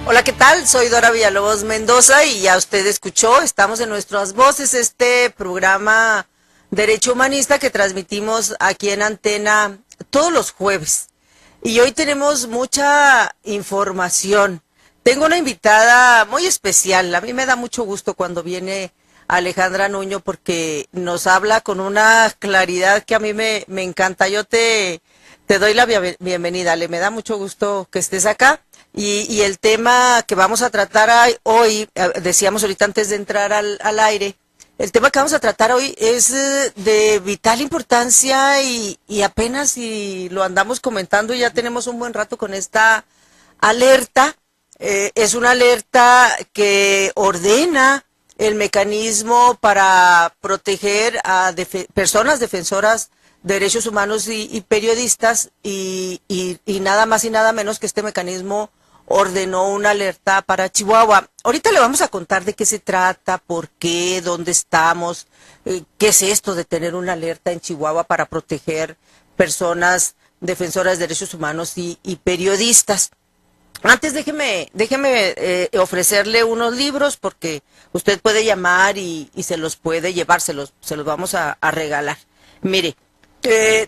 Hola, ¿qué tal? Soy Dora Villalobos Mendoza y ya usted escuchó, estamos en Nuestras Voces, este programa Derecho Humanista que transmitimos aquí en Antena todos los jueves. Y hoy tenemos mucha información. Tengo una invitada muy especial. A mí me da mucho gusto cuando viene Alejandra Nuño porque nos habla con una claridad que a mí me encanta. Te doy la bienvenida, Ale. Me da mucho gusto que estés acá. Y el tema que vamos a tratar hoy, decíamos ahorita antes de entrar al aire, el tema que vamos a tratar hoy es de vital importancia y apenas si lo andamos comentando, ya tenemos un buen rato con esta alerta. Es una alerta que ordena el mecanismo para proteger a personas defensoras de derechos humanos y periodistas y nada más y nada menos que este mecanismo ordenó una alerta para Chihuahua. Ahorita le vamos a contar de qué se trata, por qué, dónde estamos, qué es esto de tener una alerta en Chihuahua para proteger personas defensoras de derechos humanos y periodistas. Antes déjeme ofrecerle unos libros porque usted puede llamar y se los puede llevar, se los vamos a regalar. Mire,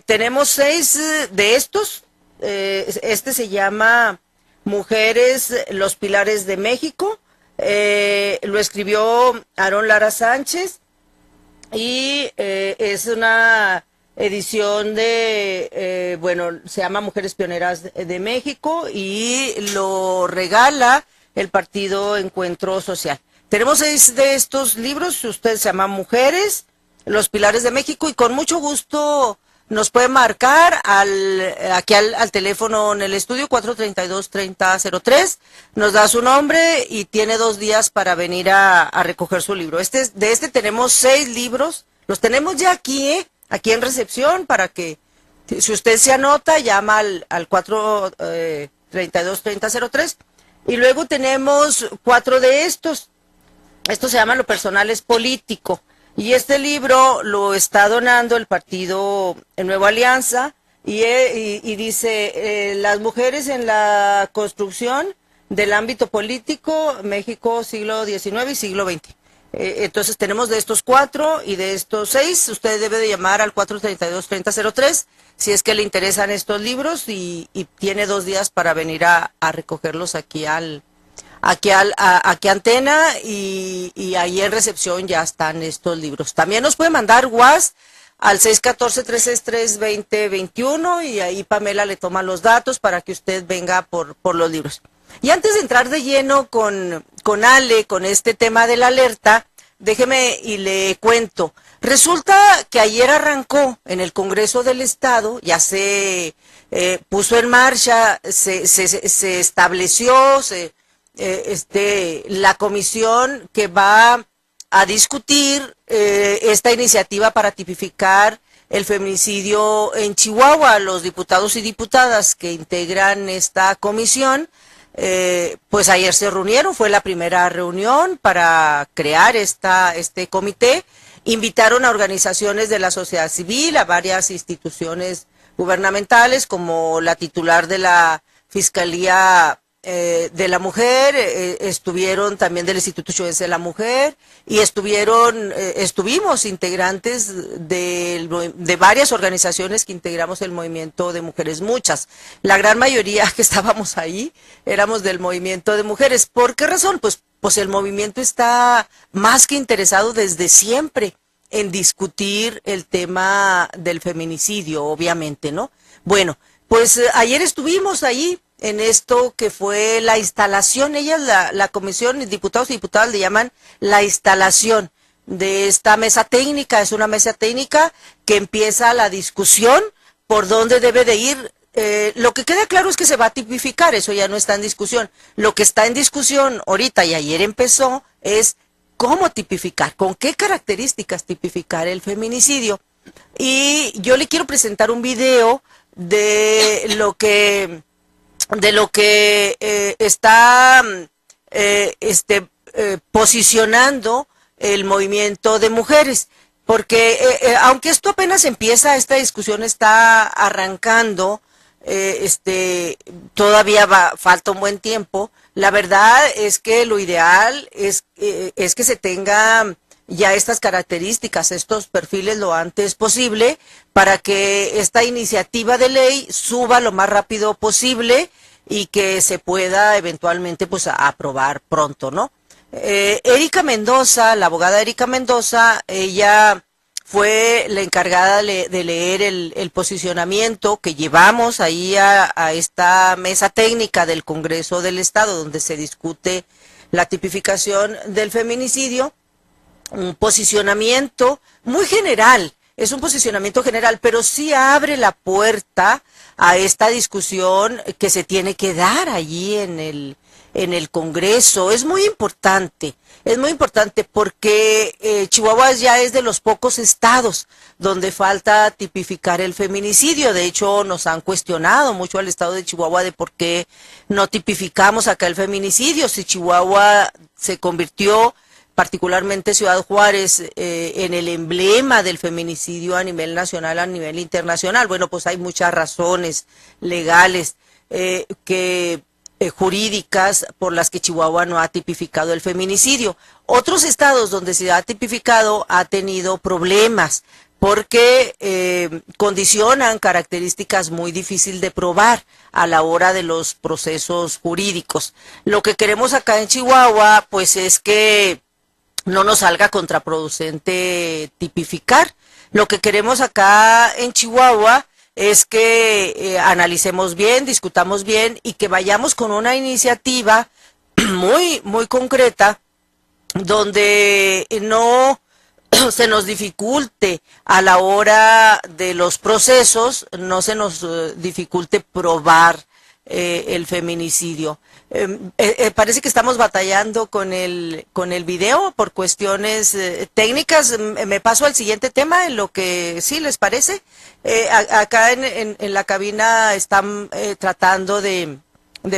tenemos 6 de estos. Este se llama Mujeres, los Pilares de México. Lo escribió Aarón Lara Sánchez y es una edición se llama Mujeres Pioneras de México y lo regala el Partido Encuentro Social. Tenemos 6 de estos libros, usted se llama Mujeres, los Pilares de México, y con mucho gusto nos puede marcar aquí al teléfono en el estudio 432-3003, nos da su nombre y tiene 2 días para venir a recoger su libro. De este tenemos 6 libros, los tenemos ya aquí en recepción para que, si usted se anota, llama al 432-3003, y luego tenemos 4 de estos. Esto se llama Lo Personal es Político. Y este libro lo está donando el partido Nueva Alianza y dice, las mujeres en la construcción del ámbito político, México siglo XIX y siglo XX. Entonces tenemos de estos 4 y de estos 6, usted debe de llamar al 432-3003 si es que le interesan estos libros y tiene 2 días para venir a recogerlos aquí a Antena y ahí en recepción ya están estos libros. También nos puede mandar WhatsApp al 614-363-2021 y ahí Pamela le toma los datos para que usted venga por los libros. Y antes de entrar de lleno con Ale, con este tema de la alerta, déjeme y le cuento. Resulta que ayer arrancó en el Congreso del Estado, ya se puso en marcha, se estableció, la comisión que va a discutir esta iniciativa para tipificar el feminicidio en Chihuahua. Los diputados y diputadas que integran esta comisión, pues ayer se reunieron, fue la primera reunión para crear este comité. Invitaron a organizaciones de la sociedad civil, a varias instituciones gubernamentales, como la titular de la Fiscalía de la Mujer, estuvieron también del Instituto Chihuahuense de la Mujer y estuvimos integrantes de varias organizaciones que integramos el movimiento de mujeres, muchas. La gran mayoría que estábamos ahí éramos del movimiento de mujeres. ¿Por qué razón? Pues el movimiento está más que interesado desde siempre en discutir el tema del feminicidio, obviamente, ¿no? Bueno, pues ayer estuvimos ahí en esto que fue la instalación. Ellas, la comisión, diputados y diputadas le llaman la instalación de esta mesa técnica. Es una mesa técnica que empieza la discusión por dónde debe de ir. Lo que queda claro es que se va a tipificar, eso ya no está en discusión. Lo que está en discusión ahorita y ayer empezó es cómo tipificar, con qué características tipificar el feminicidio. Y yo le quiero presentar un video de lo que está posicionando el movimiento de mujeres, porque aunque esto apenas empieza, esta discusión está arrancando, todavía falta un buen tiempo. La verdad es que lo ideal es que se tenga ya estas características, estos perfiles lo antes posible, para que esta iniciativa de ley suba lo más rápido posible y que se pueda eventualmente pues aprobar pronto, ¿no? Erika Mendoza, la abogada Erika Mendoza, ella fue la encargada de leer el posicionamiento que llevamos ahí a esta mesa técnica del Congreso del Estado, donde se discute la tipificación del feminicidio. Un posicionamiento muy general, es un posicionamiento general, pero sí abre la puerta a esta discusión que se tiene que dar allí en el Congreso. Es muy importante porque Chihuahua ya es de los pocos estados donde falta tipificar el feminicidio. De hecho, nos han cuestionado mucho al estado de Chihuahua de por qué no tipificamos acá el feminicidio, si Chihuahua se convirtió, particularmente Ciudad Juárez, en el emblema del feminicidio a nivel nacional, a nivel internacional. Bueno, pues hay muchas razones legales jurídicas por las que Chihuahua no ha tipificado el feminicidio. Otros estados donde se ha tipificado ha tenido problemas porque condicionan características muy difíciles de probar a la hora de los procesos jurídicos. Lo que queremos acá en Chihuahua, pues es que no nos salga contraproducente tipificar. Lo que queremos acá en Chihuahua es que analicemos bien, discutamos bien y que vayamos con una iniciativa muy, muy concreta donde no se nos dificulte a la hora de los procesos, no se nos dificulte probar el feminicidio. Parece que estamos batallando con el video por cuestiones técnicas. Me paso al siguiente tema, en lo que sí les parece. Acá en la cabina están tratando de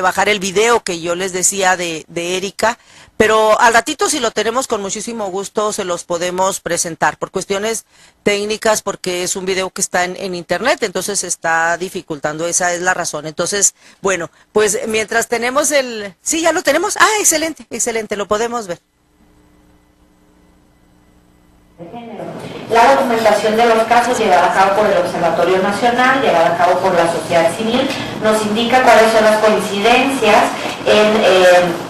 bajar el video que yo les decía de Erika, pero al ratito, si lo tenemos, con muchísimo gusto se los podemos presentar por cuestiones técnicas, porque es un video que está en internet, entonces se está dificultando, esa es la razón. Entonces, bueno, pues mientras tenemos sí, ya lo tenemos. Ah, excelente, excelente, lo podemos ver. La documentación de los casos llevada a cabo por el Observatorio Nacional, llevada a cabo por la sociedad civil, nos indica cuáles son las coincidencias en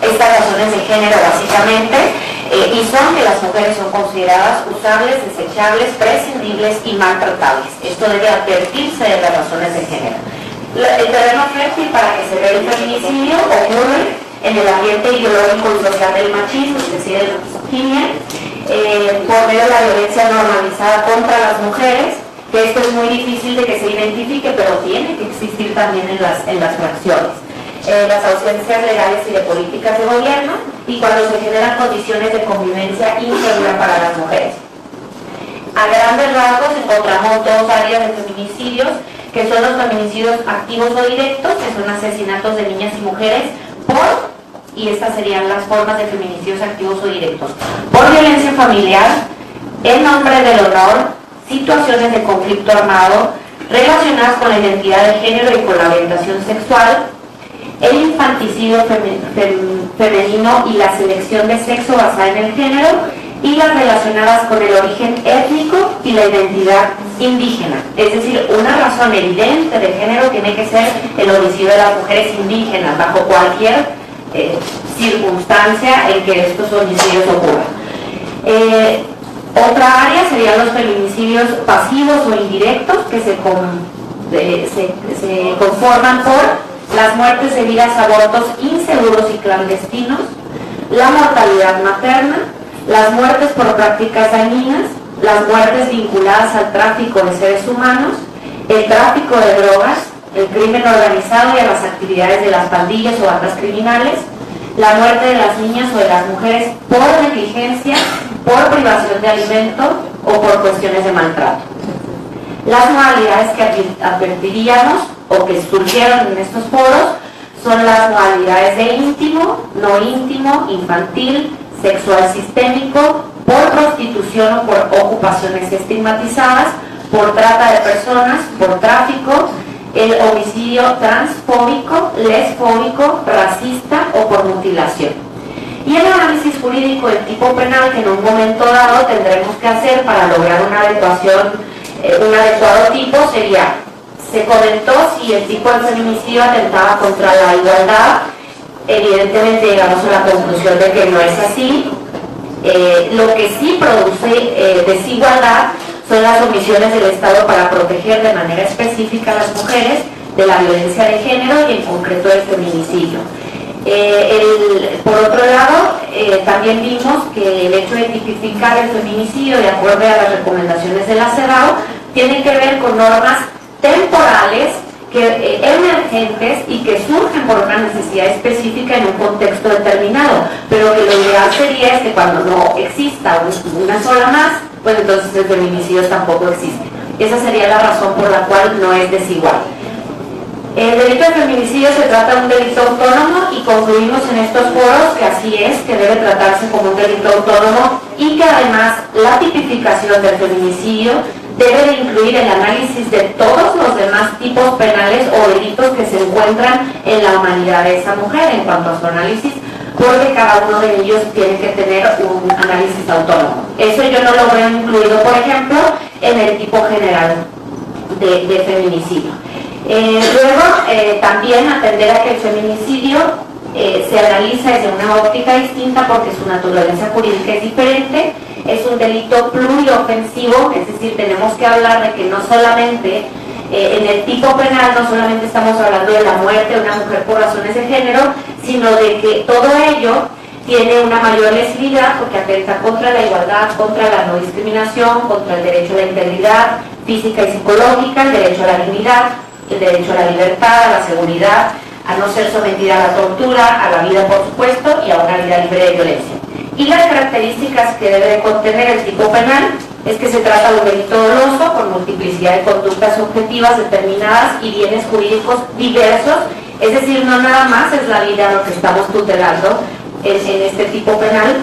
estas razones de género básicamente, y son que las mujeres son consideradas usables, desechables, prescindibles y maltratables. Esto debe advertirse de las razones de género. El terreno fértil para que se vea el feminicidio ocurre en el ambiente ideológico y social del machismo, es decir, de la misoginia, por medio de la violencia normalizada contra las mujeres, que esto es muy difícil de que se identifique, pero tiene que existir también en las fracciones. Las ausencias legales y de políticas de gobierno, y cuando se generan condiciones de convivencia insegura para las mujeres. A grandes rasgos encontramos dos áreas de feminicidios, que son los feminicidios activos o directos, que son asesinatos de niñas y mujeres y estas serían las formas de feminicidios activos o directos: por violencia familiar, en nombre del honor, situaciones de conflicto armado relacionadas con la identidad de género y con la orientación sexual, el infanticidio femenino y la selección de sexo basada en el género, y las relacionadas con el origen étnico y la identidad indígena. Es decir, una razón evidente de género tiene que ser el homicidio de las mujeres indígenas, bajo cualquier circunstancia en que estos homicidios ocurran. Otra área serían los feminicidios pasivos o indirectos, que se conforman por las muertes debidas a abortos inseguros y clandestinos, la mortalidad materna, las muertes por prácticas dañinas, las muertes vinculadas al tráfico de seres humanos, el tráfico de drogas, el crimen organizado y a las actividades de las pandillas o bandas criminales, la muerte de las niñas o de las mujeres por negligencia, por privación de alimento o por cuestiones de maltrato. Las modalidades que advertiríamos o que surgieron en estos foros son las modalidades de íntimo, no íntimo, infantil, sexual sistémico, por prostitución o por ocupaciones estigmatizadas, por trata de personas, por tráfico, el homicidio transfóbico, lesfóbico, racista o por mutilación. Y el análisis jurídico del tipo penal que en un momento dado tendremos que hacer para lograr una adecuación, un adecuado tipo sería, se comentó si el tipo de feminicidio atentaba contra la igualdad. Evidentemente llegamos a la conclusión de que no es así. Lo que sí produce desigualdad son las omisiones del Estado para proteger de manera específica a las mujeres de la violencia de género y en concreto del feminicidio. Por otro lado, también vimos que el hecho de tipificar el feminicidio de acuerdo a las recomendaciones de la CEDAW tiene que ver con normas temporales emergentes y que surgen por una necesidad específica en un contexto determinado, pero que lo ideal sería es que cuando no exista una sola más, pues entonces el feminicidio tampoco existe. Esa sería la razón por la cual no es desigual. El delito de feminicidio se trata de un delito autónomo y concluimos en estos foros que así es, que debe tratarse como un delito autónomo y que además la tipificación del feminicidio debe de incluir el análisis de todos los demás tipos penales o delitos que se encuentran en la humanidad de esa mujer en cuanto a su análisis, porque cada uno de ellos tiene que tener un análisis autónomo. Eso yo no lo veo incluido, por ejemplo, en el tipo general de feminicidio. Luego, también atender a que el feminicidio se analiza desde una óptica distinta porque su naturaleza jurídica es diferente, es un delito pluriofensivo, es decir, tenemos que hablar de que no solamente en el tipo penal, no solamente estamos hablando de la muerte de una mujer por razones de género, sino de que todo ello tiene una mayor lesividad porque atenta contra la igualdad, contra la no discriminación, contra el derecho a la integridad física y psicológica, el derecho a la dignidad, el derecho a la libertad, a la seguridad, a no ser sometida a la tortura, a la vida por supuesto y a una vida libre de violencia. Y las características que debe de contener el tipo penal es que se trata de un delito doloso con multiplicidad de conductas objetivas determinadas y bienes jurídicos diversos, es decir, no nada más es la vida lo que estamos tutelando en este tipo penal.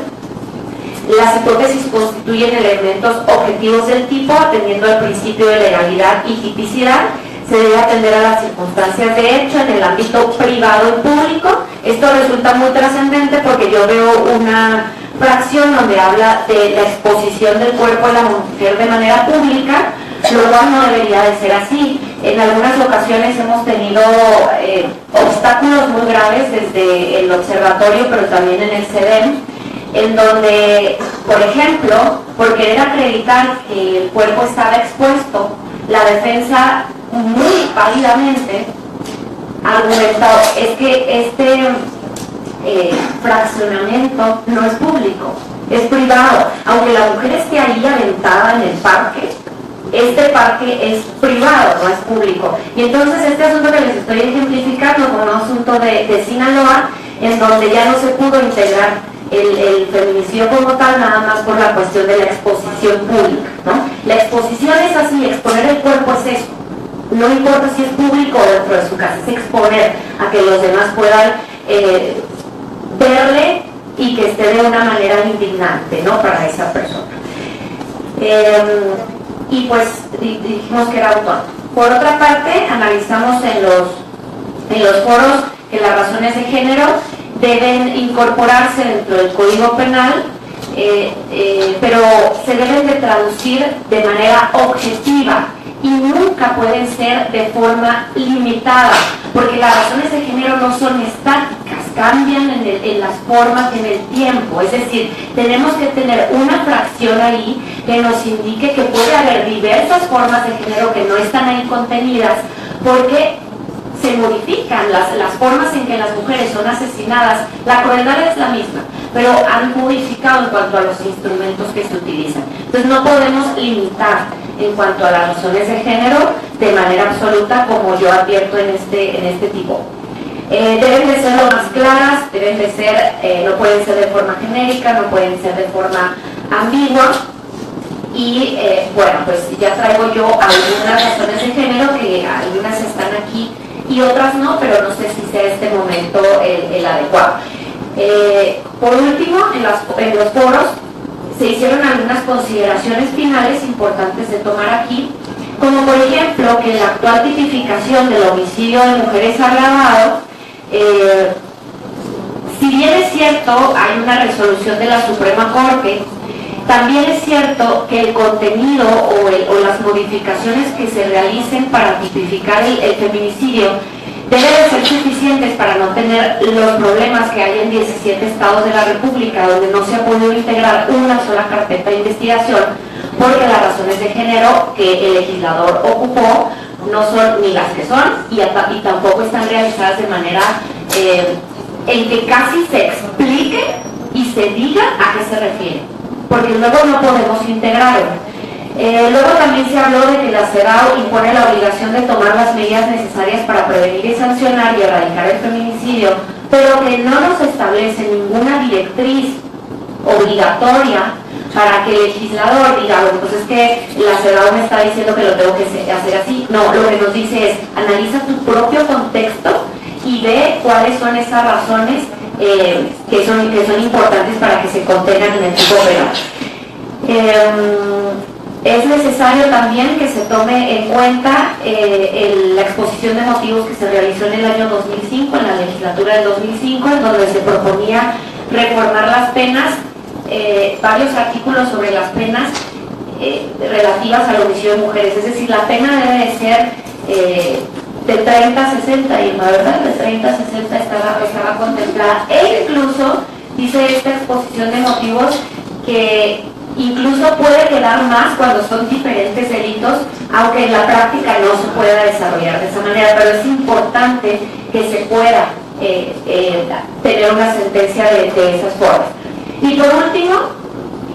Las hipótesis constituyen elementos objetivos del tipo atendiendo al principio de legalidad y tipicidad. Se debe atender a las circunstancias de hecho en el ámbito privado y público. Esto resulta muy trascendente porque yo veo una fracción donde habla de la exposición del cuerpo de la mujer de manera pública, lo cual no debería de ser así. En algunas ocasiones hemos tenido obstáculos muy graves desde el observatorio, pero también en el CEDEM, en donde, por ejemplo, por querer acreditar que el cuerpo estaba expuesto, la defensa muy válidamente argumentó es que este fraccionamiento no es público, es privado. Aunque la mujer esté ahí aventada en el parque, este parque es privado, no es público. Y entonces este asunto que les estoy ejemplificando como un asunto de Sinaloa, en donde ya no se pudo integrar el feminicidio como tal, nada más por la cuestión de la exposición pública, ¿no? La exposición es así, exponer el cuerpo es eso. No importa si es público o dentro de su casa, es exponer a que los demás puedan verle y que esté de una manera indignante, ¿no?, para esa persona. Y pues dijimos que era autónomo. Por otra parte, analizamos en los foros que las razones de género deben incorporarse dentro del Código Penal, pero se deben de traducir de manera objetiva y nunca pueden ser de forma limitada, porque las razones de género no son estáticas, cambian en las formas y en el tiempo. Es decir, tenemos que tener una fracción ahí que nos indique que puede haber diversas formas de género que no están ahí contenidas, porque se modifican las formas en que las mujeres son asesinadas. La crueldad es la misma, pero han modificado en cuanto a los instrumentos que se utilizan. Entonces no podemos limitar en cuanto a las razones de género de manera absoluta, como yo advierto en este tipo. Deben de ser lo más claras, deben de ser, no pueden ser de forma genérica, no pueden ser de forma ambigua. Y bueno, pues ya traigo yo algunas razones de género, que algunas están aquí y otras no, pero no sé si sea este momento el adecuado. Por último, en los foros se hicieron algunas consideraciones finales importantes de tomar aquí. como por ejemplo que la actual tipificación del homicidio de mujeres agravado, si bien es cierto, hay una resolución de la Suprema Corte, también es cierto que el contenido o las modificaciones que se realicen para tipificar el feminicidio deben de ser suficientes para no tener los problemas que hay en 17 estados de la República, donde no se ha podido integrar una sola carpeta de investigación, porque las razones de género que el legislador ocupó no son ni las que son y tampoco están realizadas de manera en que casi se explique y se diga a qué se refiere, porque luego no podemos integrarlo. Luego también se habló de que la CEDAW impone la obligación de tomar las medidas necesarias para prevenir y sancionar y erradicar el feminicidio, pero que no nos establece ninguna directriz obligatoria para que el legislador diga, bueno, pues es que la CEDAW me está diciendo que lo tengo que hacer así. No, lo que nos dice es, analiza tu propio contexto y ve cuáles son esas razones que son importantes para que se contengan en el tipo penal. Es necesario también que se tome en cuenta la exposición de motivos que se realizó en el año 2005, en la legislatura del 2005, en donde se proponía reformar las penas, varios artículos sobre las penas relativas al homicidio de mujeres. Es decir, la pena debe de ser de 30 a 60, y la verdad, de 30 a 60 estaba contemplada. E incluso, dice esta exposición de motivos, que incluso puede quedar más cuando son diferentes delitos, aunque en la práctica no se pueda desarrollar de esa manera, pero es importante que se pueda tener una sentencia de esas formas. Y por último,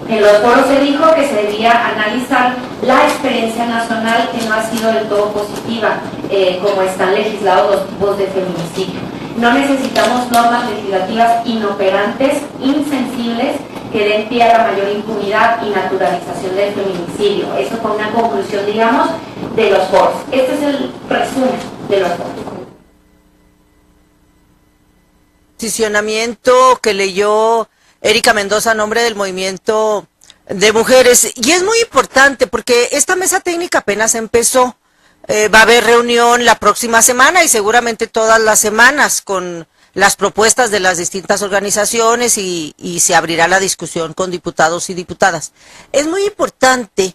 en los foros se dijo que se debía analizar la experiencia nacional, que no ha sido del todo positiva, como están legislados los tipos de feminicidio. No necesitamos normas legislativas inoperantes, insensibles, que den pie a la mayor impunidad y naturalización del feminicidio. Eso fue una conclusión, digamos, de los foros. Este es el resumen de los foros. Posicionamiento que leyó Erika Mendoza a nombre del movimiento de mujeres, y es muy importante porque esta mesa técnica apenas empezó. Va a haber reunión la próxima semana y seguramente todas las semanas con las propuestas de las distintas organizaciones y se abrirá la discusión con diputados y diputadas. Es muy importante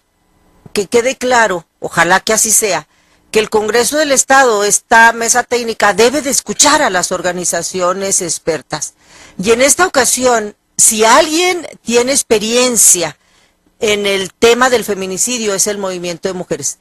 que quede claro, ojalá que así sea, que el Congreso del Estado, esta mesa técnica, debe de escuchar a las organizaciones expertas. Y en esta ocasión, si alguien tiene experiencia en el tema del feminicidio, es el movimiento de mujeres.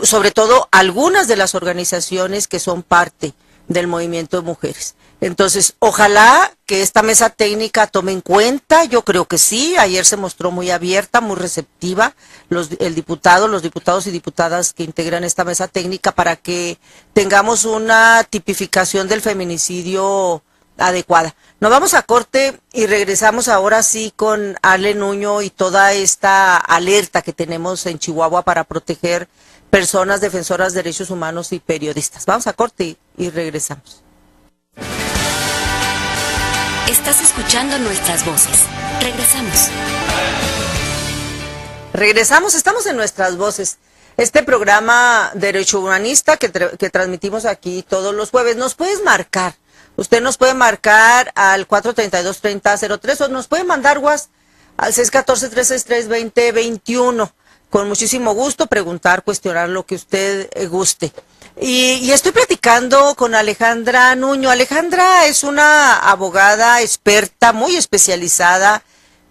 Sobre todo algunas de las organizaciones que son parte del movimiento de mujeres. Entonces, ojalá que esta mesa técnica tome en cuenta, yo creo que sí, ayer se mostró muy abierta, muy receptiva, los diputados y diputadas que integran esta mesa técnica, para que tengamos una tipificación del feminicidio adecuada. Nos vamos a corte y regresamos ahora sí con Ale Nuño y toda esta alerta que tenemos en Chihuahua para proteger personas defensoras de derechos humanos y periodistas. Vamos a corte y regresamos. Estás escuchando nuestras voces. Regresamos, estamos en Nuestras Voces. Este programa Derecho Humanista que transmitimos aquí todos los jueves. Nos puedes marcar. Usted nos puede marcar al 432-3003 o nos puede mandar WhatsApp al 614-363-2021. Con muchísimo gusto preguntar, cuestionar lo que usted guste. Y estoy platicando con Alejandra Nuño. Alejandra es una abogada experta, muy especializada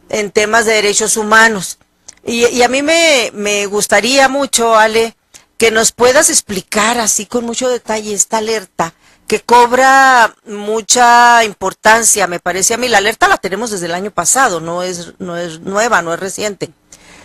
en temas de derechos humanos. Y a mí me gustaría mucho, Ale, que nos puedas explicar así con mucho detalle esta alerta que cobra mucha importancia, me parece a mí. La alerta la tenemos desde el año pasado, no es nueva, no es reciente.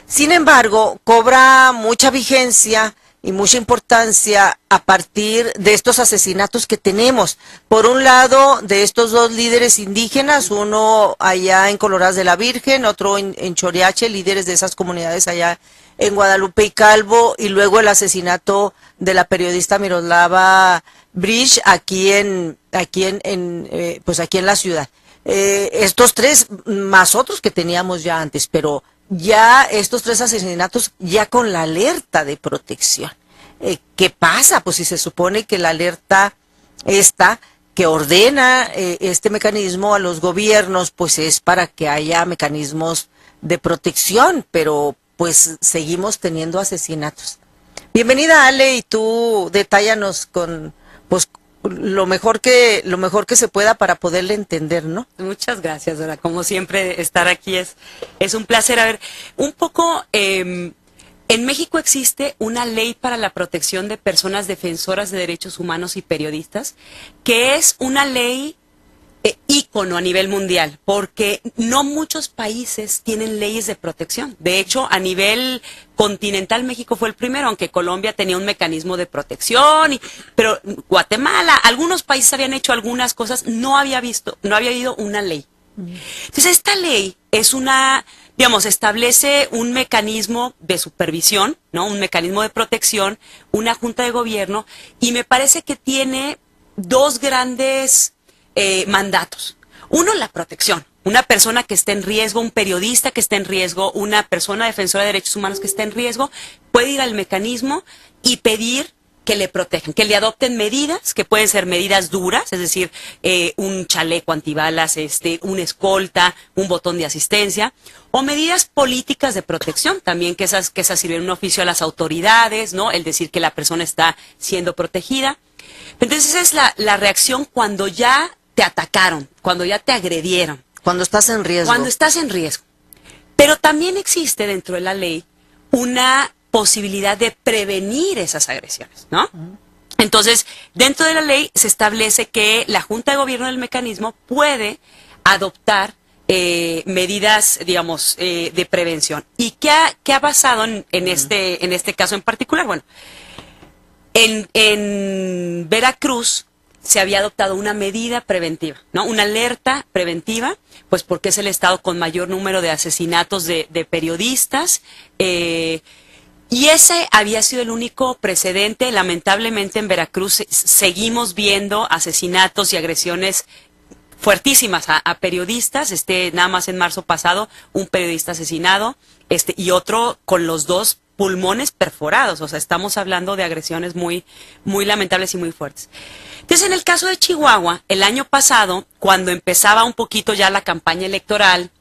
Sin embargo, cobra mucha vigencia y mucha importancia a partir de estos asesinatos que tenemos. Por un lado, de estos dos líderes indígenas, uno allá en Coloradas de la Virgen, otro en Choriache, líderes de esas comunidades allá en Guadalupe y Calvo, y luego el asesinato de la periodista Miroslava Bridge aquí en la ciudad. Estos tres más otros que teníamos ya antes, pero ya estos 3 asesinatos ya con la alerta de protección. ¿Qué pasa? Pues si se supone que la alerta esta que ordena este mecanismo a los gobiernos, pues es para que haya mecanismos de protección, pero pues seguimos teniendo asesinatos. Bienvenida, Ale, y tú detállanos con pues lo mejor que se pueda para poderle entender, ¿no? Muchas gracias, Dora. Como siempre, estar aquí es un placer. A ver, un poco, en México existe una ley para la protección de personas defensoras de derechos humanos y periodistas, que es una ley ícono a nivel mundial, porque no muchos países tienen leyes de protección. De hecho, a nivel continental, México fue el primero, aunque Colombia tenía un mecanismo de protección, pero Guatemala, algunos países habían hecho algunas cosas, no había habido una ley. Entonces, esta ley es establece un mecanismo de supervisión, ¿no? Un mecanismo de protección, una junta de gobierno, y me parece que tiene 2 grandes mandatos. Uno, la protección. Una persona que esté en riesgo, un periodista que esté en riesgo, una persona defensora de derechos humanos que esté en riesgo, puede ir al mecanismo y pedir que le protejan, que le adopten medidas, que pueden ser medidas duras, es decir, un chaleco antibalas, una escolta, un botón de asistencia, o medidas políticas de protección, también que esas sirven un oficio a las autoridades, ¿no? El decir que la persona está siendo protegida. Entonces esa es la reacción cuando ya te atacaron, cuando ya te agredieron. Cuando estás en riesgo. Cuando estás en riesgo. Pero también existe dentro de la ley una posibilidad de prevenir esas agresiones, ¿no? Entonces, dentro de la ley se establece que la Junta de Gobierno del mecanismo puede adoptar medidas, digamos, de prevención. ¿Y qué ha pasado en este caso en particular? Bueno, en Veracruz se había adoptado una medida preventiva, ¿no? Una alerta preventiva, pues porque es el estado con mayor número de asesinatos de periodistas, y ese había sido el único precedente. Lamentablemente en Veracruz seguimos viendo asesinatos y agresiones fuertísimas a periodistas. Nada más en marzo pasado, un periodista asesinado, y otro con los 2 pulmones perforados. O sea, estamos hablando de agresiones muy, muy lamentables y muy fuertes. Entonces, en el caso de Chihuahua, el año pasado, cuando empezaba un poquito ya la campaña electoral,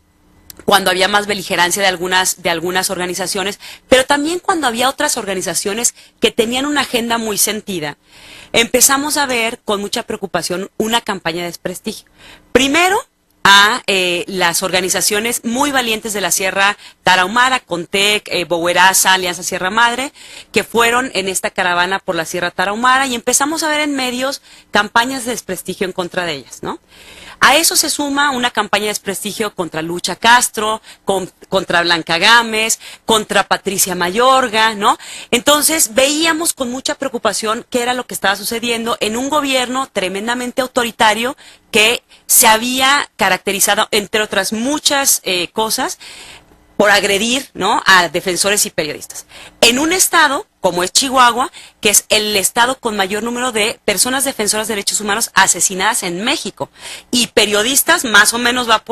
cuando había más beligerancia de algunas organizaciones, pero también cuando había otras organizaciones que tenían una agenda muy sentida, empezamos a ver con mucha preocupación una campaña de desprestigio. Primero, a las organizaciones muy valientes de la Sierra Tarahumara, Contec, Bogueraza, Alianza Sierra Madre, que fueron en esta caravana por la Sierra Tarahumara, y empezamos a ver en medios campañas de desprestigio en contra de ellas, ¿no? A eso se suma una campaña de desprestigio contra Lucha Castro, contra Blanca Gámez, contra Patricia Mayorga, ¿no? Entonces veíamos con mucha preocupación qué era lo que estaba sucediendo en un gobierno tremendamente autoritario que se había caracterizado, entre otras muchas cosas, por agredir, ¿no?, a defensores y periodistas. En un estado como es Chihuahua, que es el estado con mayor número de personas defensoras de derechos humanos asesinadas en México, y periodistas más o menos va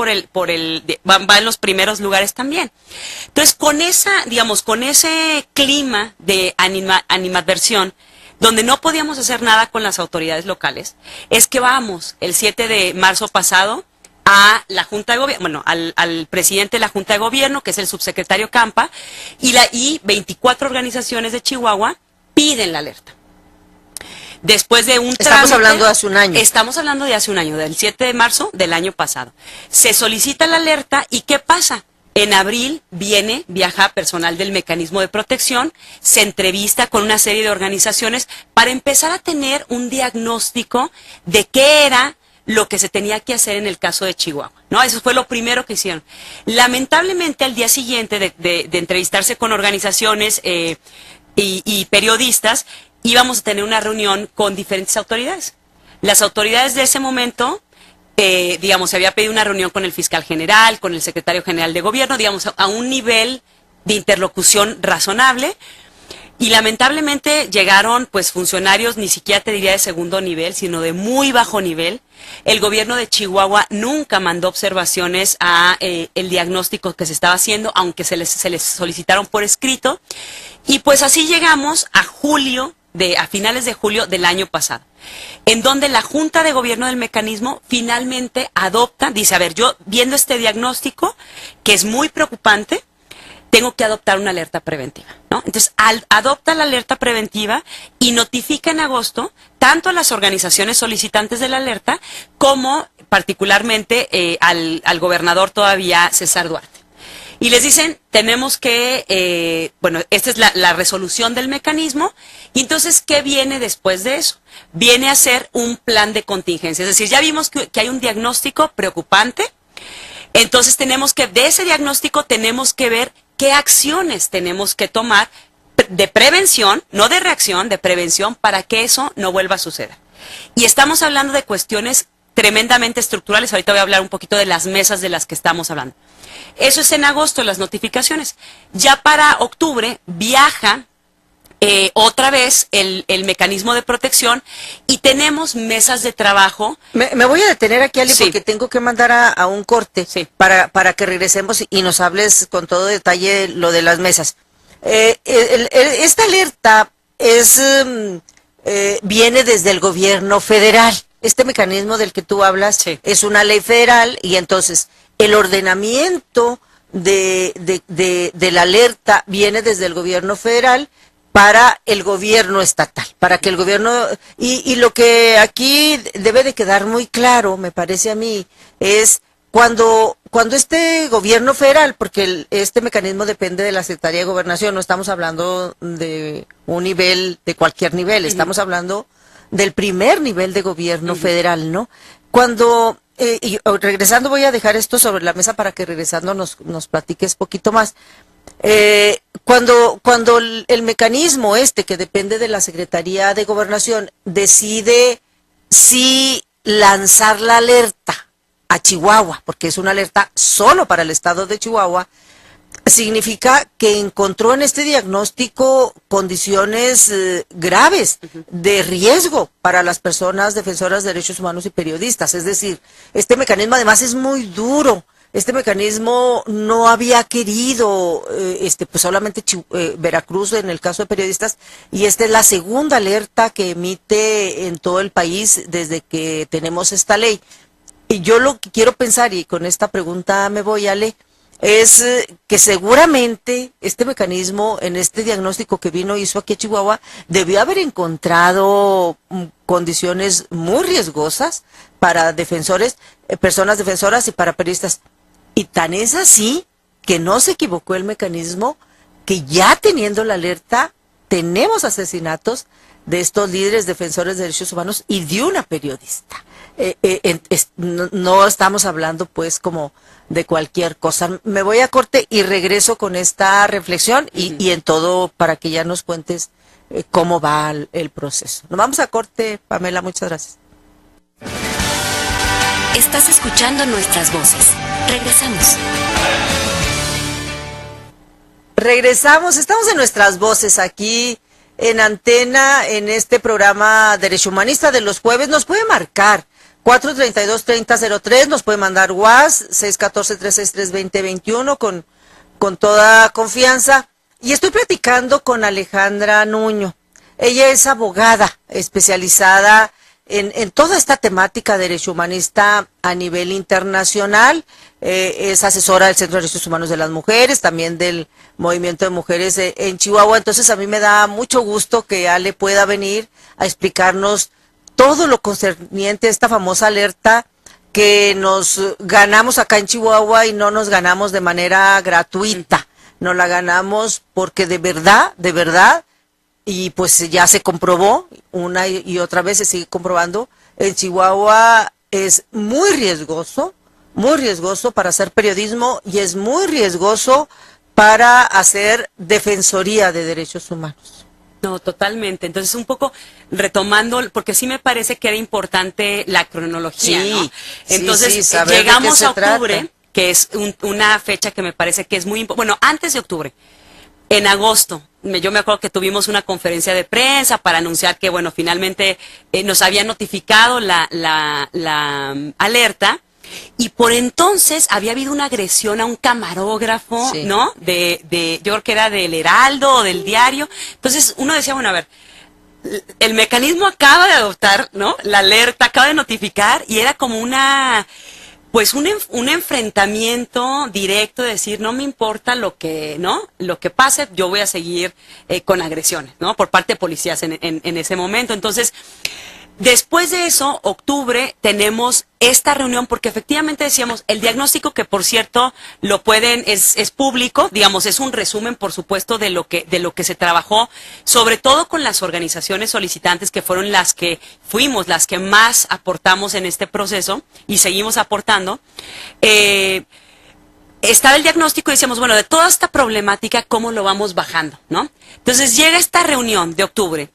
en los primeros lugares también. Entonces, con ese clima de animadversión, donde no podíamos hacer nada con las autoridades locales, es que vamos el 7 de marzo pasado a la Junta de Gobierno, al presidente de la Junta de Gobierno, que es el subsecretario Campa, y 24 organizaciones de Chihuahua piden la alerta. Después de un trámite, estamos hablando de hace un año. Estamos hablando de hace un año, del 7 de marzo del año pasado. Se solicita la alerta, ¿y qué pasa? En abril viaja personal del mecanismo de protección, se entrevista con una serie de organizaciones para empezar a tener un diagnóstico de qué era lo que se tenía que hacer en el caso de Chihuahua, ¿no? Eso fue lo primero que hicieron. Lamentablemente, al día siguiente de entrevistarse con organizaciones y periodistas, íbamos a tener una reunión con diferentes autoridades. Las autoridades de ese momento, se había pedido una reunión con el fiscal general, con el secretario general de gobierno, a un nivel de interlocución razonable. Y lamentablemente llegaron pues funcionarios, ni siquiera te diría de segundo nivel, sino de muy bajo nivel. El gobierno de Chihuahua nunca mandó observaciones a el diagnóstico que se estaba haciendo, aunque se les solicitaron por escrito. Y pues así llegamos a a finales de julio del año pasado, en donde la Junta de Gobierno del mecanismo finalmente adopta, dice, a ver, yo viendo este diagnóstico, que es muy preocupante, tengo que adoptar una alerta preventiva, ¿no? Entonces, adopta la alerta preventiva y notifica en agosto tanto a las organizaciones solicitantes de la alerta como particularmente al gobernador todavía César Duarte. Y les dicen, tenemos que, esta es la resolución del mecanismo, y entonces, ¿qué viene después de eso? Viene a ser un plan de contingencia, es decir, ya vimos que hay un diagnóstico preocupante, entonces de ese diagnóstico tenemos que ver qué acciones tenemos que tomar de prevención, no de reacción, de prevención, para que eso no vuelva a suceder. Y estamos hablando de cuestiones tremendamente estructurales, ahorita voy a hablar un poquito de las mesas de las que estamos hablando. Eso es en agosto, las notificaciones. Ya para octubre viaja otra vez el mecanismo de protección y tenemos mesas de trabajo. Me voy a detener aquí, Ali, Sí. porque tengo que mandar a un corte Sí. para que regresemos y nos hables con todo detalle lo de las mesas. Esta alerta viene desde el gobierno federal. Este mecanismo del que tú hablas Sí. es una ley federal y entonces el ordenamiento de la alerta viene desde el gobierno federal para el gobierno estatal, para que el gobierno, y lo que aquí debe de quedar muy claro, me parece a mí, es cuando este gobierno federal, porque este mecanismo depende de la Secretaría de Gobernación, no estamos hablando de un nivel, de cualquier nivel, estamos hablando del primer nivel de gobierno federal, ¿no? Cuando, regresando, voy a dejar esto sobre la mesa para que regresando nos platiques poquito más. Cuando el mecanismo que depende de la Secretaría de Gobernación decide si lanzar la alerta a Chihuahua, porque es una alerta solo para el estado de Chihuahua, significa que encontró en este diagnóstico condiciones graves de riesgo para las personas defensoras de derechos humanos y periodistas. Es decir, este mecanismo además es muy duro. Este mecanismo no había querido, pues solamente Veracruz en el caso de periodistas, y esta es la segunda alerta que emite en todo el país desde que tenemos esta ley. Y yo lo que quiero pensar, y con esta pregunta me voy, Ale, es que seguramente este mecanismo, en este diagnóstico que hizo aquí a Chihuahua, debió haber encontrado condiciones muy riesgosas para defensores, personas defensoras y para periodistas. Y tan es así que no se equivocó el mecanismo, que ya teniendo la alerta, tenemos asesinatos de estos líderes defensores de derechos humanos y de una periodista. No estamos hablando pues como de cualquier cosa. Me voy a corte y regreso con esta reflexión y en todo para que ya nos cuentes cómo va el proceso. Nos vamos a corte, Pamela, muchas gracias. Estás escuchando nuestras voces. Regresamos. Regresamos, estamos en nuestras voces aquí en Antena, en este programa Derecho Humanista de los jueves. Nos puede marcar 432-3003, nos puede mandar WhatsApp 614-363-2021 con toda confianza. Y estoy platicando con Alejandra Nuño. Ella es abogada especializada en toda esta temática de derecho humanista a nivel internacional. Es asesora del Centro de Derechos Humanos de las Mujeres, también del Movimiento de Mujeres en Chihuahua. Entonces a mí me da mucho gusto que Ale pueda venir a explicarnos todo lo concerniente a esta famosa alerta que nos ganamos acá en Chihuahua y no nos ganamos de manera gratuita. Nos la ganamos porque de verdad, y pues ya se comprobó, una y otra vez se sigue comprobando, en Chihuahua es muy riesgoso para hacer periodismo y es muy riesgoso para hacer defensoría de derechos humanos. No, totalmente. Entonces, un poco retomando, porque sí me parece que era importante la cronología, Sí, ¿no? Entonces, sí, saber de llegamos qué se a octubre, trata. que es una fecha que me parece que es muy importante. Bueno, antes de octubre, en agosto, yo me acuerdo que tuvimos una conferencia de prensa para anunciar que, bueno, finalmente nos habían notificado la alerta. Y por entonces había habido una agresión a un camarógrafo, sí, ¿no? Yo creo que era del Heraldo o del Diario. Entonces uno decía, bueno, a ver, el mecanismo acaba de adoptar, ¿no? La alerta, acaba de notificar y era como pues un enfrentamiento directo de decir, no me importa lo que, ¿no? Lo que pase, yo voy a seguir con agresiones, ¿no? Por parte de policías en ese momento. Entonces, después de eso, octubre, tenemos esta reunión porque efectivamente decíamos, el diagnóstico que por cierto es público, digamos, es un resumen por supuesto de lo que se trabajó, sobre todo con las organizaciones solicitantes que fueron las que más aportamos en este proceso y seguimos aportando. Estaba el diagnóstico y decíamos, bueno, de toda esta problemática, ¿cómo lo vamos bajando, no? Entonces llega esta reunión de octubre,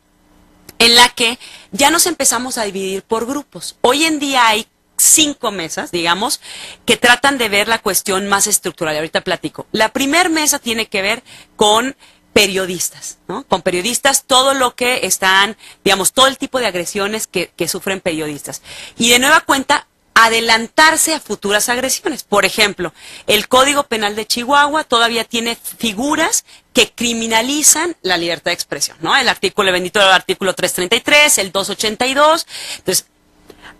en la que ya nos empezamos a dividir por grupos. Hoy en día hay 5 mesas, digamos, que tratan de ver la cuestión más estructural. Ahorita platico. La primer mesa tiene que ver con periodistas, ¿no? Con periodistas, todo lo que están, digamos, todo el tipo de agresiones que sufren periodistas. Y de nueva cuenta, adelantarse a futuras agresiones. Por ejemplo, el Código Penal de Chihuahua todavía tiene figuras que criminalizan la libertad de expresión, ¿no? El bendito artículo 333, el 282. Entonces,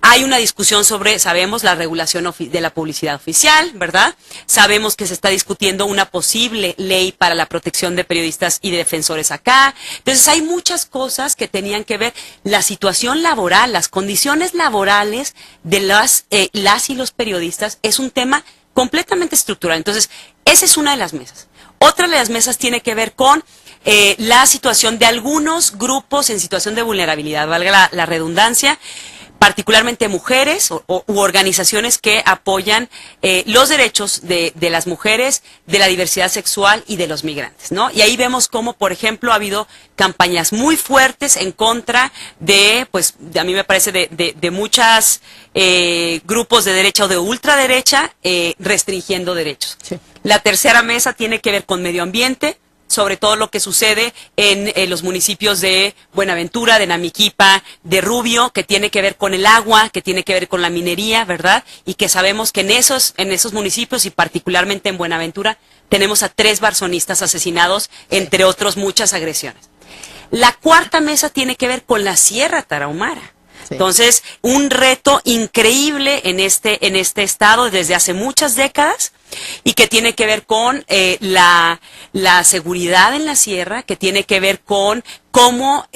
hay una discusión sobre, sabemos, la regulación de la publicidad oficial, ¿verdad? Sabemos que se está discutiendo una posible ley para la protección de periodistas y de defensores acá. Entonces, hay muchas cosas que tenían que ver la situación laboral, las condiciones laborales de las y los periodistas es un tema completamente estructural. Entonces, esa es una de las mesas. Otra de las mesas tiene que ver con la situación de algunos grupos en situación de vulnerabilidad, valga la redundancia, particularmente mujeres u organizaciones que apoyan los derechos de las mujeres, de la diversidad sexual y de los migrantes, ¿no? Y ahí vemos cómo, por ejemplo, ha habido campañas muy fuertes en contra a mí me parece, de muchos grupos de derecha o de ultraderecha restringiendo derechos. Sí. La tercera mesa tiene que ver con medio ambiente, sobre todo lo que sucede en los municipios de Buenaventura, de Namiquipa, de Rubio, que tiene que ver con el agua, que tiene que ver con la minería, ¿verdad? Y que sabemos que en esos municipios y particularmente en Buenaventura tenemos a 3 barzonistas asesinados, entre otros muchas agresiones. La cuarta mesa tiene que ver con la Sierra Tarahumara. Sí. Entonces, un reto increíble en este estado desde hace muchas décadas y que tiene que ver con la seguridad en la sierra, que tiene que ver con cómo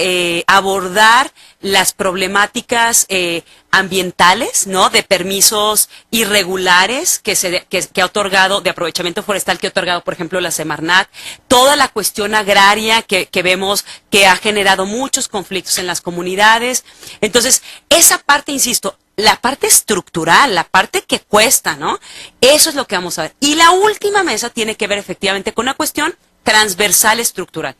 abordar las problemáticas ambientales, ¿no? De permisos irregulares que ha otorgado, de aprovechamiento forestal que ha otorgado, por ejemplo, la Semarnat, toda la cuestión agraria que vemos que ha generado muchos conflictos en las comunidades. Entonces, esa parte, insisto, la parte estructural, la parte que cuesta, ¿no? Eso es lo que vamos a ver. Y la última mesa tiene que ver efectivamente con una cuestión transversal estructural.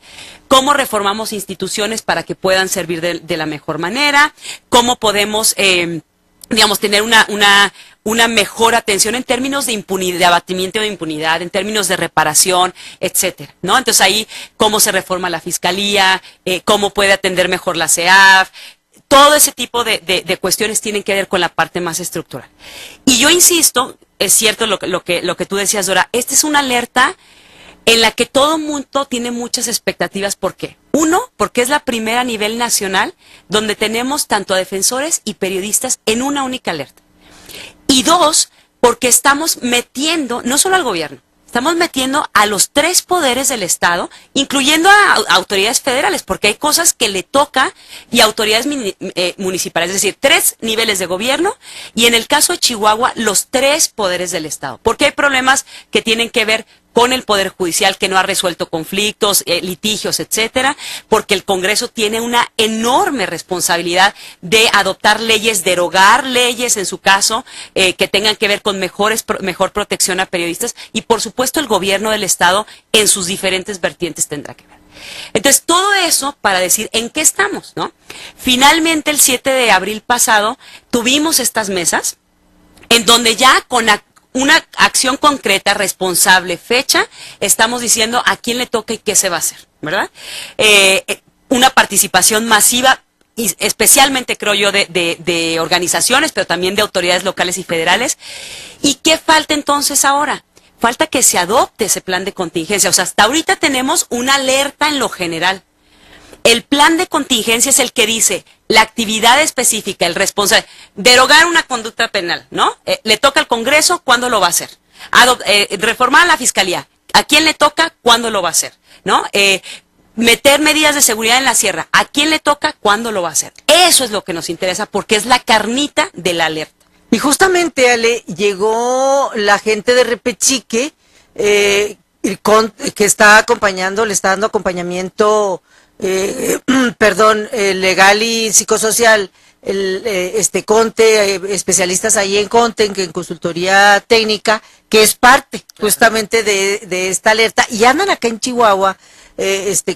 Cómo reformamos instituciones para que puedan servir de la mejor manera, cómo podemos, tener una mejor atención en términos de impunidad, de abatimiento de impunidad, en términos de reparación, etcétera, ¿no? Entonces ahí, cómo se reforma la fiscalía, cómo puede atender mejor la CEAF. Todo ese tipo de cuestiones tienen que ver con la parte más estructural. Y yo insisto, es cierto lo que tú decías, Dora, esta es una alerta en la que todo el mundo tiene muchas expectativas. ¿Por qué? 1, porque es la primera a nivel nacional donde tenemos tanto a defensores y periodistas en una única alerta. Y 2, porque estamos metiendo, no solo al gobierno, estamos metiendo a los 3 poderes del Estado, incluyendo a autoridades federales, porque hay cosas que le toca y autoridades municipales, es decir, 3 niveles de gobierno y en el caso de Chihuahua, los 3 poderes del Estado, porque hay problemas que tienen que ver con el Poder Judicial que no ha resuelto conflictos, litigios, etcétera, porque el Congreso tiene una enorme responsabilidad de adoptar leyes, derogar leyes, en su caso, que tengan que ver con mejor protección a periodistas, y por supuesto el gobierno del Estado en sus diferentes vertientes tendrá que ver. Entonces, todo eso para decir en qué estamos, ¿no? Finalmente, el 7 de abril pasado, tuvimos estas mesas, en donde ya una acción concreta, responsable, fecha, estamos diciendo a quién le toca y qué se va a hacer, ¿verdad? Una participación masiva, y especialmente creo yo de organizaciones, pero también de autoridades locales y federales. ¿Y qué falta entonces ahora? Falta que se adopte ese plan de contingencia. O sea, hasta ahorita tenemos una alerta en lo general. El plan de contingencia es el que dice la actividad específica, el responsable, derogar una conducta penal, ¿no? Le toca al Congreso, ¿cuándo lo va a hacer? Reformar a la Fiscalía, ¿a quién le toca? ¿Cuándo lo va a hacer? ¿No? Meter medidas de seguridad en la sierra, ¿a quién le toca? ¿Cuándo lo va a hacer? Eso es lo que nos interesa porque es la carnita de la alerta. Y justamente, Ale, llegó la gente de Repechique, que está acompañando, le está dando acompañamiento legal y psicosocial, Conte, especialistas ahí en Conte, en consultoría técnica, que es parte justamente de esta alerta, y andan acá en Chihuahua,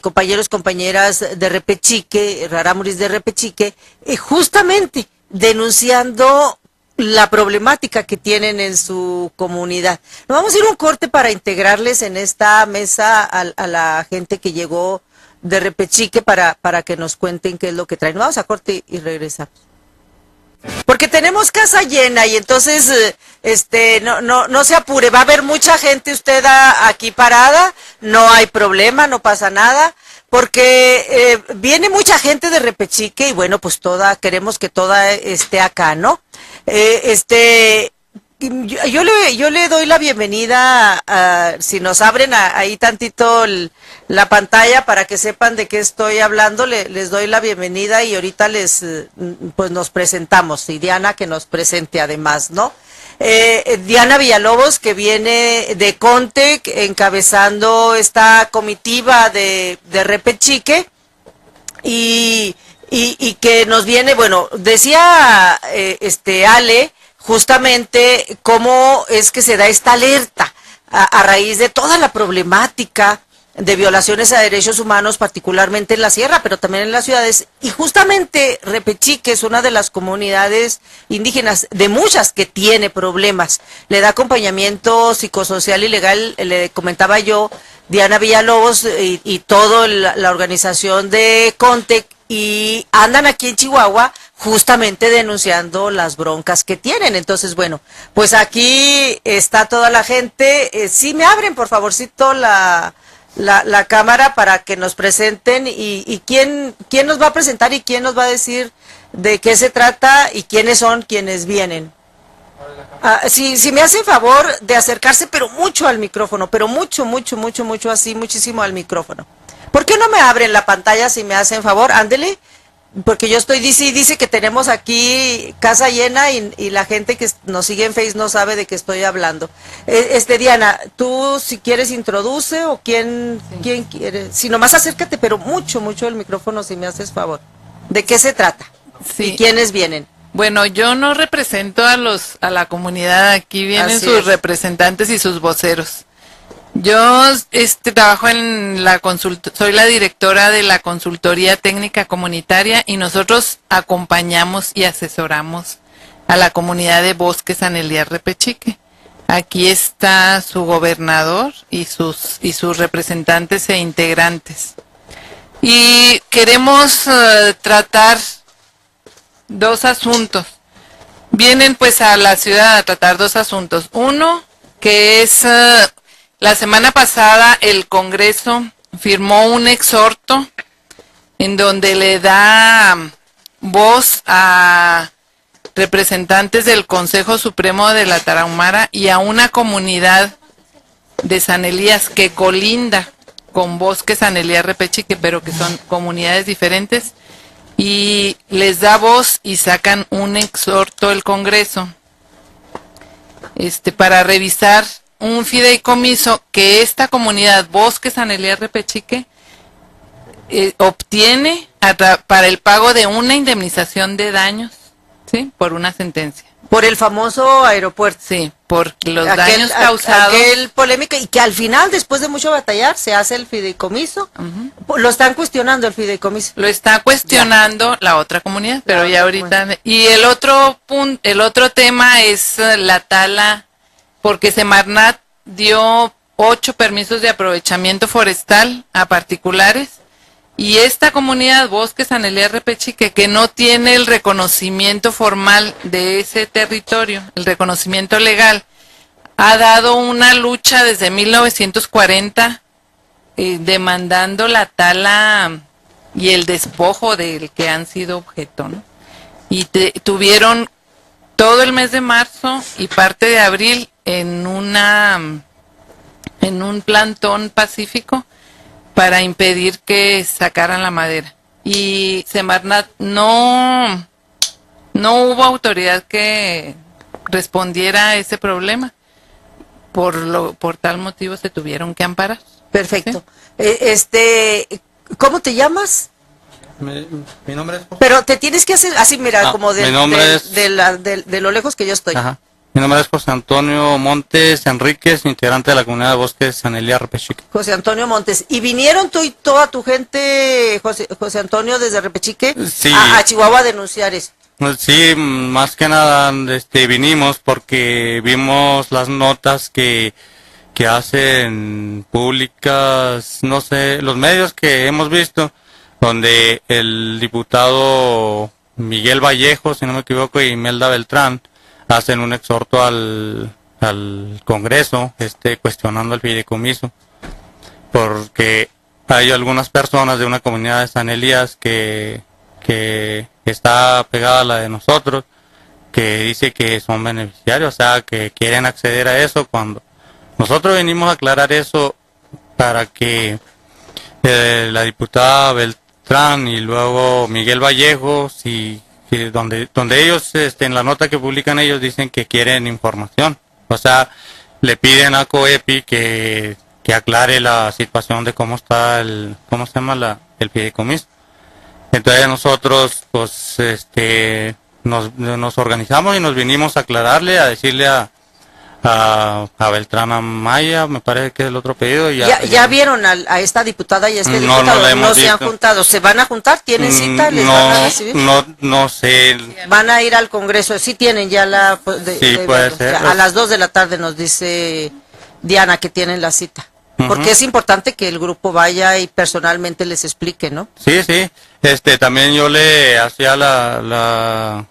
compañeros, compañeras de Repechique, Rarámuris de Repechique, justamente denunciando la problemática que tienen en su comunidad. Nos vamos a ir a un corte para integrarles en esta mesa a la gente que llegó de Repechique para que nos cuenten qué es lo que traen. Vamos a corte y regresamos. Porque tenemos casa llena y entonces no se apure, va a haber mucha gente usted aquí parada, no hay problema, no pasa nada, porque viene mucha gente de Repechique y bueno, pues queremos que toda esté acá, ¿no? Yo le doy la bienvenida si nos abren ahí tantito la pantalla para que sepan de qué estoy hablando, les doy la bienvenida y ahorita pues nos presentamos, y Diana que nos presente además, ¿no? Diana Villalobos, que viene de Conte, encabezando esta comitiva de Repechique, y que nos viene, bueno, decía Ale, justamente cómo es que se da esta alerta a raíz de toda la problemática de violaciones a derechos humanos, particularmente en la sierra, pero también en las ciudades. Y justamente Repechique es una de las comunidades indígenas, de muchas, que tiene problemas. Le da acompañamiento psicosocial y legal, le comentaba yo, Diana Villalobos y toda la organización de Contec, y andan aquí en Chihuahua justamente denunciando las broncas que tienen. Entonces, bueno, pues aquí está toda la gente. Sí, me abren, por favorcito, la cámara para que nos presenten y quién nos va a presentar y quién nos va a decir de qué se trata y quiénes son quienes vienen. Si me hacen favor de acercarse, pero mucho al micrófono, pero mucho, así, muchísimo al micrófono. ¿Por qué no me abren la pantalla si me hacen favor? Ándele, porque yo estoy, dice que tenemos aquí casa llena y la gente que nos sigue en Face no sabe de qué estoy hablando. Diana, tú si quieres introduce o quién quiere. Si nomás acércate, pero mucho el micrófono si me haces favor. ¿De qué se trata? Sí. ¿Y quiénes vienen? Bueno, yo no represento a la comunidad, aquí vienen Así sus es. representantes y sus voceros. Yo trabajo en soy la directora de la Consultoría Técnica Comunitaria y nosotros acompañamos y asesoramos a la comunidad de Bosque San Elías Repechique. Aquí está su gobernador y sus representantes e integrantes. Y queremos tratar dos asuntos. Vienen pues a la ciudad a tratar dos asuntos. Uno, que es la semana pasada el Congreso firmó un exhorto en donde le da voz a representantes del Consejo Supremo de la Tarahumara y a una comunidad de San Elías que colinda con Bosque San Elías Repechique, pero que son comunidades diferentes, y les da voz y sacan un exhorto el Congreso para revisar un fideicomiso que esta comunidad Bosque San Elías Repechique obtiene para el pago de una indemnización de daños, ¿sí? Por una sentencia. Por el famoso aeropuerto. Sí, por los daños causados. Aquel polémica, y que al final, después de mucho batallar, se hace el fideicomiso. Lo están cuestionando el fideicomiso. Lo está cuestionando la otra comunidad, pero ya ahorita. Y el otro tema es la tala porque Semarnat dio 8 permisos de aprovechamiento forestal a particulares, y esta comunidad Bosques San Elías Repechique, que no tiene el reconocimiento formal de ese territorio, el reconocimiento legal, ha dado una lucha desde 1940 demandando la tala y el despojo del que han sido objeto, ¿no? Y tuvieron todo el mes de marzo y parte de abril en un plantón pacífico para impedir que sacaran la madera. Y Semarnat no hubo autoridad que respondiera a ese problema. Por tal motivo se tuvieron que amparar. Perfecto. ¿Sí? ¿Cómo te llamas? Mi nombre es José. Pero te tienes que hacer así, mira, como mi nombre es... de lo lejos que yo estoy. Ajá. Mi nombre es José Antonio Montes Enríquez, integrante de la comunidad de Bosques San Elías Repechique. José Antonio Montes. ¿Y vinieron tú y toda tu gente, José Antonio, desde Repechique Sí. a Chihuahua a denunciar eso? Sí, más que nada vinimos porque vimos las notas que hacen públicas, no sé, los medios que hemos visto, donde el diputado Miguel Vallejo, si no me equivoco, y Imelda Beltrán hacen un exhorto al Congreso cuestionando el fideicomiso, porque hay algunas personas de una comunidad de San Elías que está pegada a la de nosotros, que dice que son beneficiarios, o sea, que quieren acceder a eso, cuando nosotros venimos a aclarar eso para que la diputada Beltrán y luego Miguel Vallejo, donde ellos, en la nota que publican ellos, dicen que quieren información, o sea, le piden a COEPI que aclare la situación de cómo está el fideicomiso. Entonces nosotros, pues, nos organizamos y nos vinimos a aclararle, a decirle a Beltrán Amaya, me parece que es el otro pedido. ¿Ya vieron a esta diputada y a este diputado? No la hemos se han visto. juntado. ¿Se van a juntar? ¿Tienen cita? ¿Les van a recibir? No sé. Van a ir al Congreso. Sí tienen ya la... Sí, puede ser. A las 2 de la tarde nos dice Diana que tienen la cita. Porque es importante que el grupo vaya y personalmente les explique, ¿no? Sí. También yo le hacía la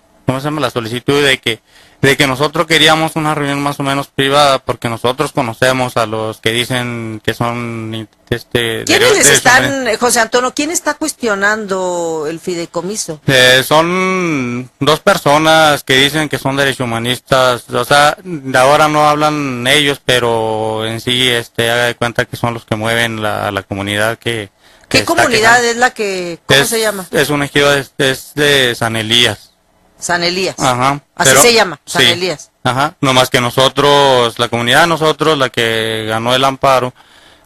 solicitud de que nosotros queríamos una reunión más o menos privada, porque nosotros conocemos a los que dicen que son ¿Quiénes les están, José Antonio, quién está cuestionando el fideicomiso? Son 2 personas que dicen que son derechohumanistas, o sea, de ahora no hablan ellos, pero en sí haga de cuenta que son los que mueven la comunidad que ¿Qué comunidad es la que, cómo se llama? Es un ejido de San Elías. San Elías. Ajá. Así se llama, San Elías. Ajá. No más que nosotros, la comunidad de nosotros, la que ganó el amparo,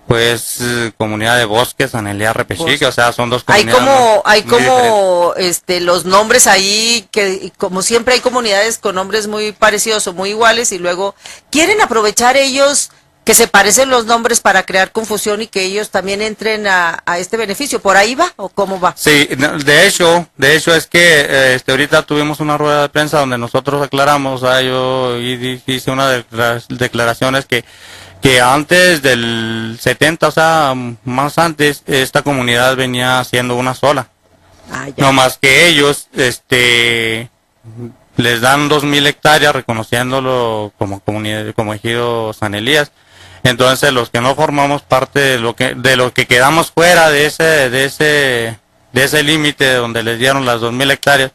pues comunidad de Bosques San Elías Repechique, o sea, son 2 comunidades. Hay como los nombres ahí, que como siempre hay comunidades con nombres muy parecidos o muy iguales, y luego quieren aprovechar ellos que se parecen los nombres para crear confusión y que ellos también entren a este beneficio. ¿Por ahí va o cómo va? Sí, de hecho es que ahorita tuvimos una rueda de prensa donde nosotros aclaramos, o sea, yo hice una de las declaraciones que antes del 70, o sea, más antes, esta comunidad venía siendo una sola. No más que ellos, les dan 2,000 hectáreas reconociéndolo como comunidad, como ejido San Elías. Entonces los que no formamos parte de lo que quedamos fuera de ese límite donde les dieron las 2,000 hectáreas,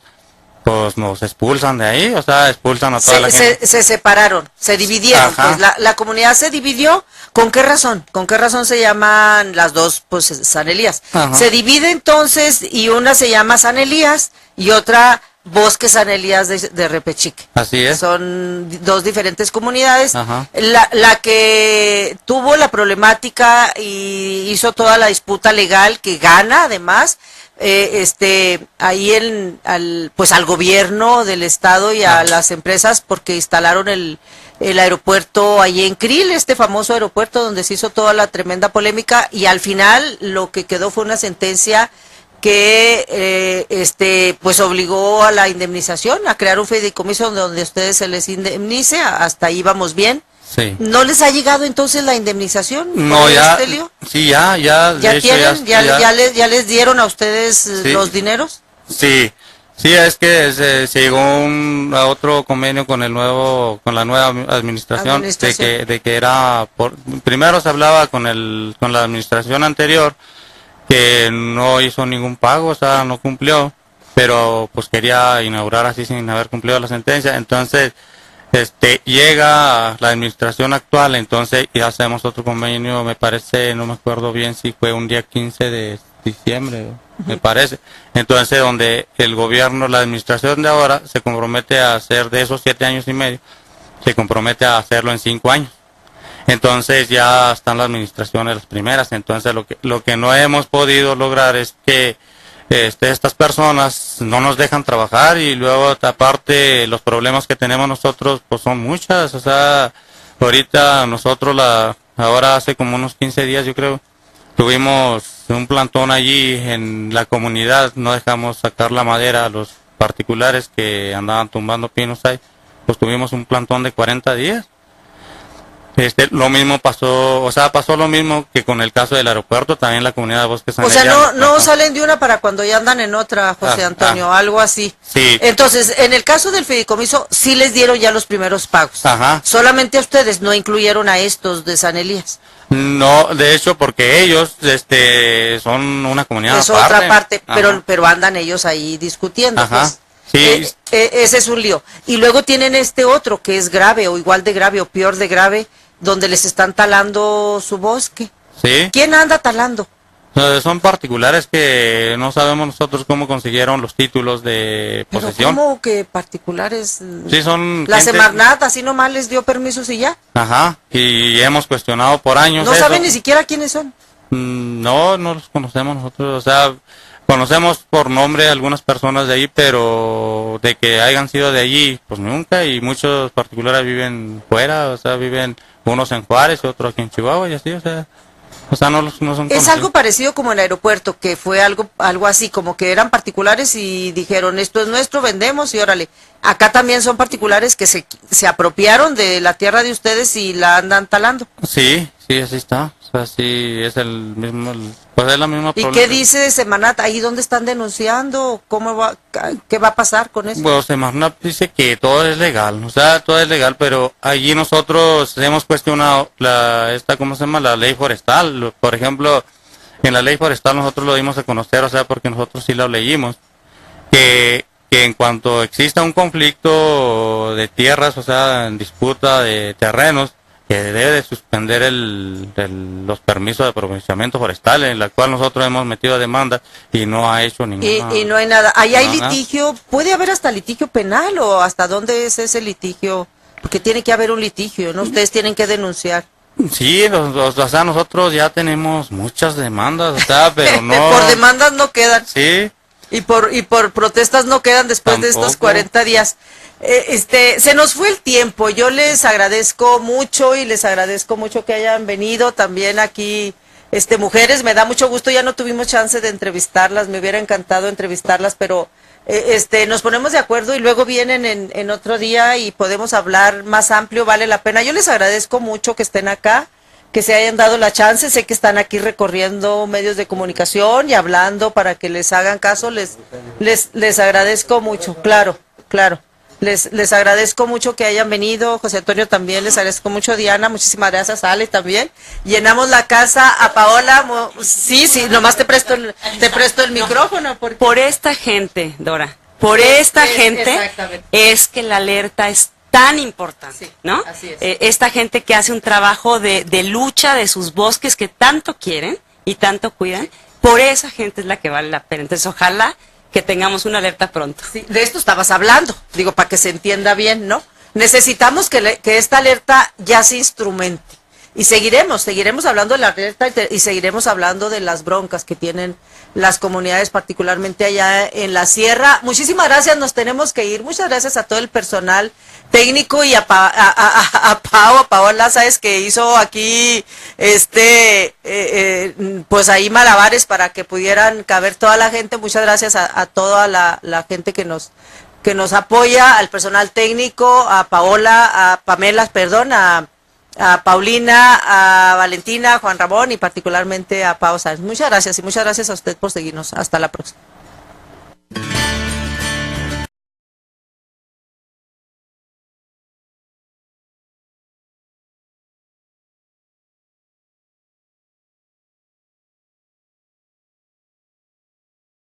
pues nos expulsan de ahí, o sea, expulsan a toda la gente. Se separaron, se dividieron, pues la comunidad se dividió. ¿Con qué razón? ¿Con qué razón se llaman las 2, pues, San Elías? Ajá. Se divide entonces, y una se llama San Elías y otra Bosques San Elías de Repechique. Así es. Son 2 diferentes comunidades. Ajá. La que tuvo la problemática y hizo toda la disputa legal, que gana además, ahí al gobierno del estado y a las empresas, porque instalaron el aeropuerto allí en Krill, este famoso aeropuerto donde se hizo toda la tremenda polémica, y al final lo que quedó fue una sentencia que pues obligó a la indemnización, a crear un fideicomiso donde ustedes se les indemnice. Hasta ahí vamos bien. Sí. ¿No les ha llegado entonces la indemnización? No, por ya, este lío? sí, ya, de ¿Ya hecho, tienen? ¿Ya les dieron a ustedes Sí. los dineros? Sí, sí, es que se llegó a otro convenio con con la nueva administración, de que era, primero se hablaba con la administración anterior, que no hizo ningún pago, o sea, no cumplió, pero pues quería inaugurar así sin haber cumplido la sentencia. Entonces llega la administración actual, entonces y hacemos otro convenio, me parece, no me acuerdo bien si fue un día 15 de diciembre, me parece. Entonces, donde el gobierno, la administración de ahora, se compromete a hacer de esos 7 años y medio, se compromete a hacerlo en 5 años. Entonces ya están las administraciones las primeras. Entonces lo que no hemos podido lograr es que estas personas no nos dejan trabajar, y luego aparte los problemas que tenemos nosotros pues son muchas. O sea, ahorita nosotros ahora hace como unos 15 días yo creo, tuvimos un plantón allí en la comunidad, no dejamos sacar la madera a los particulares que andaban tumbando pinos ahí, pues tuvimos un plantón de 40 días. Lo mismo pasó, o sea, pasó lo mismo que con el caso del aeropuerto, también la comunidad de Bosques San O sea, Eliano. no salen de una para cuando ya andan en otra, José Antonio, algo así. Sí. Entonces, en el caso del fideicomiso, sí les dieron ya los primeros pagos. Ajá. Solamente a ustedes, no incluyeron a estos de San Elías. No, de hecho, porque ellos son una comunidad Es aparte. otra parte, Ajá. pero andan ellos ahí discutiendo. Ajá. Pues. Sí. Ese es un lío. Y luego tienen este otro que es grave, o igual de grave, o peor de grave, donde les están talando su bosque. Sí. ¿Quién anda talando? Son particulares que no sabemos nosotros cómo consiguieron los títulos de Pero posesión. ¿cómo que particulares? Sí, son La gente- Semarnat así nomás les dio permisos y ya. Ajá. Y hemos cuestionado por años No eso. saben ni siquiera quiénes son. No los conocemos nosotros, o sea, conocemos por nombre a algunas personas de ahí, pero de que hayan sido de allí, pues nunca, y muchos particulares viven fuera, o sea, viven unos en Juárez y otros aquí en Chihuahua y así, o sea, no son Es conocidos. algo parecido como el aeropuerto, que fue algo así, como que eran particulares y dijeron, esto es nuestro, vendemos y órale. Acá también son particulares que se apropiaron de la tierra de ustedes y la andan talando. Sí, así está, o sea, sí, es el mismo, pues es la misma ¿Y problema. qué dice Semanat? ¿Ahí dónde están denunciando? ¿Qué va a pasar con eso? Bueno, Semarnat dice que todo es legal, o sea, todo es legal, pero allí nosotros hemos cuestionado ¿cómo se llama? La ley forestal. Por ejemplo, en la ley forestal nosotros lo dimos a conocer, o sea, porque nosotros sí lo leímos, que en cuanto exista un conflicto de tierras, o sea, en disputa de terrenos, que debe de suspender los permisos de aprovechamiento forestal, en la cual nosotros hemos metido demanda y no ha hecho ninguna. Y no hay nada. ¿Ahí hay nada. litigio? ¿Puede haber hasta litigio penal o hasta dónde es ese litigio? Porque tiene que haber un litigio, ¿no? Ustedes tienen que denunciar. Sí, o sea, nosotros ya tenemos muchas demandas, o sea, pero no. Por demandas no quedan. Sí. Y por protestas no quedan después de estos Tampoco. 40 días. Se nos fue el tiempo. Yo les agradezco mucho y les agradezco mucho que hayan venido también aquí, mujeres. Me da mucho gusto. Ya no tuvimos chance de entrevistarlas. Me hubiera encantado entrevistarlas, pero nos ponemos de acuerdo y luego vienen en otro día y podemos hablar más amplio. Vale la pena. Yo les agradezco mucho que estén acá, que se hayan dado la chance. Sé que están aquí recorriendo medios de comunicación y hablando para que les hagan caso. Les agradezco mucho, claro. Les agradezco mucho que hayan venido. José Antonio también, les agradezco mucho. Diana, muchísimas gracias. Ale también. Llenamos la casa. A Paola, sí, nomás te presto el micrófono. Porque... Por esta gente, Dora, exactamente. es que la alerta es tan importante, Sí, ¿no? así es. Esta gente que hace un trabajo de lucha de sus bosques que tanto quieren y tanto cuidan, por esa gente es la que vale la pena. Entonces, ojalá que tengamos una alerta pronto. Sí, de esto estabas hablando, digo, para que se entienda bien, ¿no? Necesitamos que esta alerta ya se instrumente. Y seguiremos hablando de la alerta y seguiremos hablando de las broncas que tienen las comunidades, particularmente allá en la sierra. Muchísimas gracias, nos tenemos que ir. Muchas gracias a todo el personal técnico y a Paola, sabes que hizo aquí pues ahí malabares para que pudieran caber toda la gente. Muchas gracias a toda la gente que nos apoya, al personal técnico, a Paola, a Pamela, perdón, a a Paulina, a Valentina, a Juan Ramón y particularmente a Pao Sáenz. Muchas gracias y muchas gracias a usted por seguirnos. Hasta la próxima.